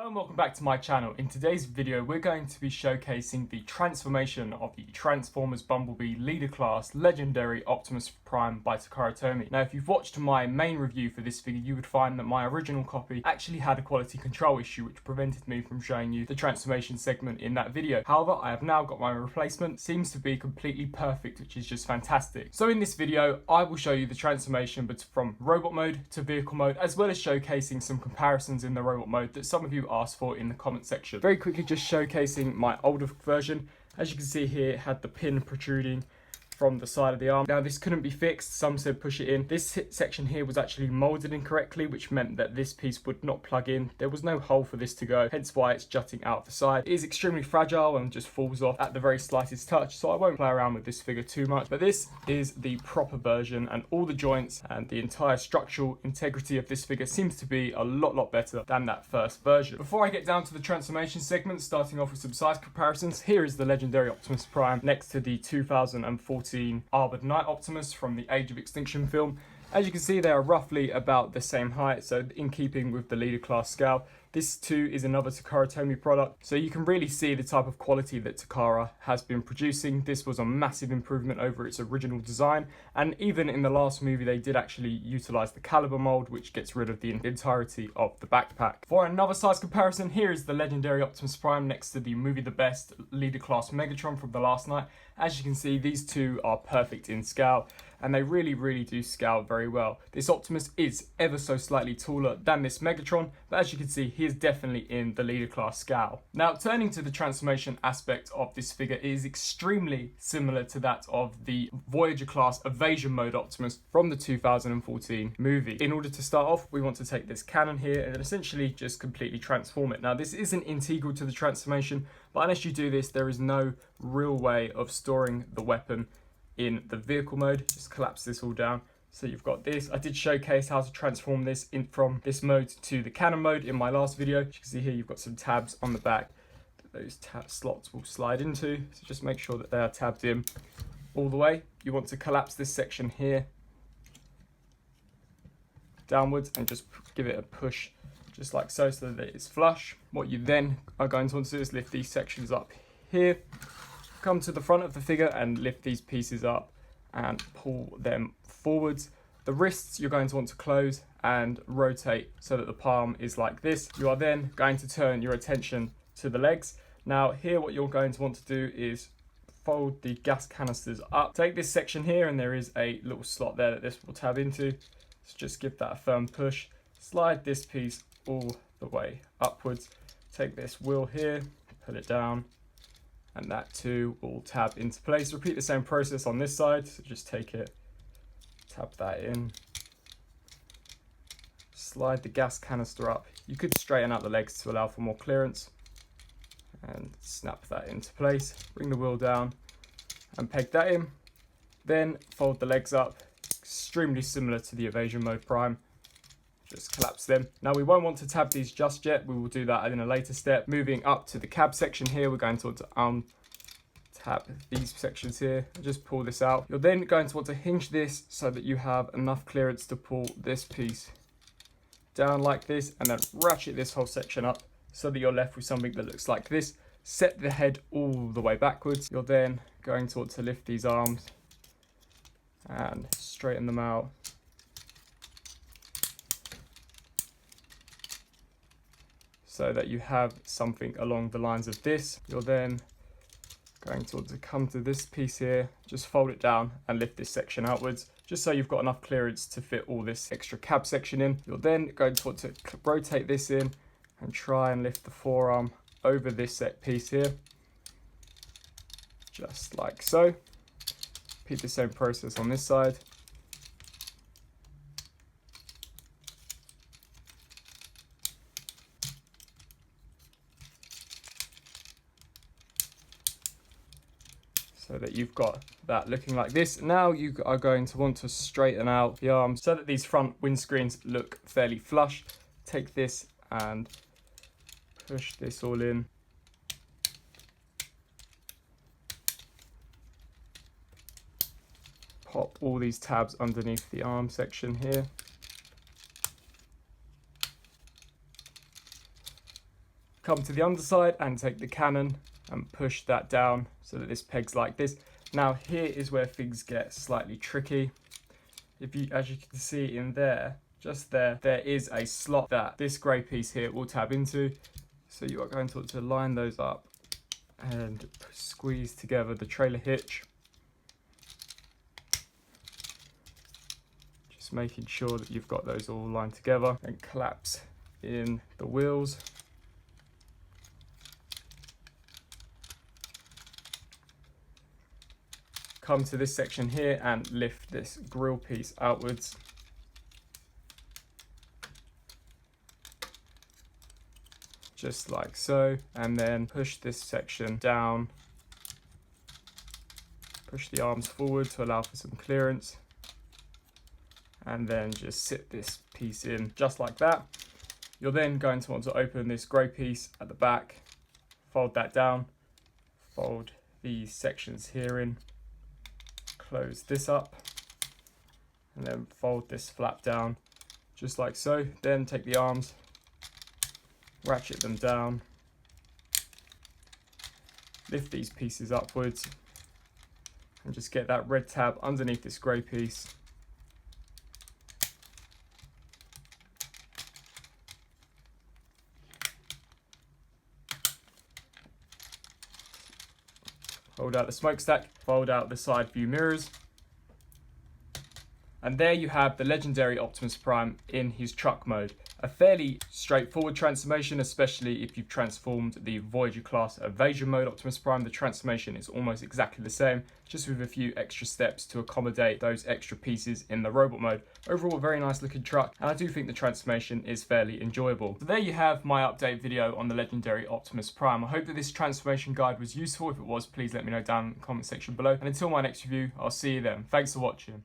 Hello and welcome back to my channel. In today's video we're going to be showcasing the transformation of the Transformers Bumblebee leader class legendary Optimus Prime by Takara Tomy. Now if you've watched my main review for this figure you would find that my original copy actually had a quality control issue which prevented me from showing you the transformation segment in that video. However, I have now got my replacement. Seems to be completely perfect, which is just fantastic. So in this video I will show you the transformation but from robot mode to vehicle mode, as well as showcasing some comparisons in the robot mode that some of you asked for in the comment section. Very quickly just showcasing my older version. As you can see here, it had the pin protruding from the side of the arm. Now this couldn't be fixed, some said push it in. This section here was actually molded incorrectly, which meant that this piece would not plug in. There was no hole for this to go, hence why it's jutting out the side. It is extremely fragile and just falls off at the very slightest touch, so I won't play around with this figure too much. But this is the proper version, and all the joints and the entire structural integrity of this figure seems to be a lot better than that first version. Before I get down to the transformation segment, starting off with some size comparisons, here is the legendary Optimus Prime next to the 2014 Armored Knight Optimus from the Age of Extinction film. As you can see, they are roughly about the same height, so in keeping with the leader class scale. This too is another Takara Tomy product, so you can really see the type of quality that Takara has been producing. This was a massive improvement over its original design, and even in the last movie they did actually utilise the caliber mould, which gets rid of the entirety of the backpack. For another size comparison, here is the legendary Optimus Prime next to the movie The Best leader class Megatron from the last night. As you can see, these two are perfect in scale, and they really do scale very well. This Optimus is ever so slightly taller than this Megatron, but as you can see, he is definitely in the leader class scale. Now, turning to the transformation aspect of this figure, it is extremely similar to that of the Voyager class evasion mode Optimus from the 2014 movie. In order to start off, we want to take this cannon here and essentially just completely transform it. Now, this isn't integral to the transformation, but unless you do this, there is no real way of storing the weapon in the vehicle mode. Just collapse this all down. So you've got this. I did showcase how to transform this in from this mode to the cannon mode in my last video. As you can see here, you've got some tabs on the back that those slots will slide into. So just make sure that they are tabbed in all the way. You want to collapse this section here downwards and just give it a push just like so that it is flush. What you then are going to want to do is lift these sections up here, come to the front of the figure and lift these pieces up and pull them forwards. The wrists you're going to want to close and rotate so that the palm is like this. You are then going to turn your attention to the legs. Now here what you're going to want to do is fold the gas canisters up. Take this section here and there is a little slot there that this will tab into. So just give that a firm push. Slide this piece all the way upwards. Take this wheel here, pull it down, and that too will tab into place. Repeat the same process on this side. So just take it, tap that in, slide the gas canister up. You could straighten out the legs to allow for more clearance and snap that into place. Bring the wheel down and peg that in. Then fold the legs up, extremely similar to the evasion mode Prime. Just collapse them. Now we won't want to tab these just yet. We will do that in a later step. Moving up to the cab section here, we're going to want to tab these sections here and just pull this out. You're then going to want to hinge this so that you have enough clearance to pull this piece down like this, and then ratchet this whole section up so that you're left with something that looks like this. Set the head all the way backwards. You're then going to want to lift these arms and straighten them out. So that you have something along the lines of this. You're then going to want to come to this piece here, just fold it down and lift this section outwards, just so you've got enough clearance to fit all this extra cab section in. You're then going to want to rotate this in and try and lift the forearm over this set piece here, just like so. Repeat the same process on this side. So that you've got that looking like this. Now you are going to want to straighten out the arms so that these front windscreens look fairly flush. Take this and push this all in. Pop all these tabs underneath the arm section here. Come to the underside and take the cannon and push that down so that this pegs like this. Now here is where things get slightly tricky. As you can see in there, just there is a slot that this grey piece here will tab into. So you are going to want to line those up and squeeze together the trailer hitch. Just making sure that you've got those all lined together, and collapse in the wheels. Come to this section here and lift this grille piece outwards. Just like so, and then push this section down. Push the arms forward to allow for some clearance. And then just sit this piece in just like that. You're then going to want to open this grey piece at the back, fold that down, fold these sections here in, close this up, and then fold this flap down just like so. Then take the arms, ratchet them down, lift these pieces upwards, and just get that red tab underneath this grey piece. Fold out the smokestack, fold out the side view mirrors. And there you have the legendary Optimus Prime in his truck mode. A fairly straightforward transformation, especially if you've transformed the Voyager class evasion mode Optimus Prime. The transformation is almost exactly the same, just with a few extra steps to accommodate those extra pieces in the robot mode. Overall, a very nice looking truck, and I do think the transformation is fairly enjoyable. So there you have my update video on the legendary Optimus Prime. I hope that this transformation guide was useful. If it was, please let me know down in the comment section below. And until my next review, I'll see you then. Thanks for watching.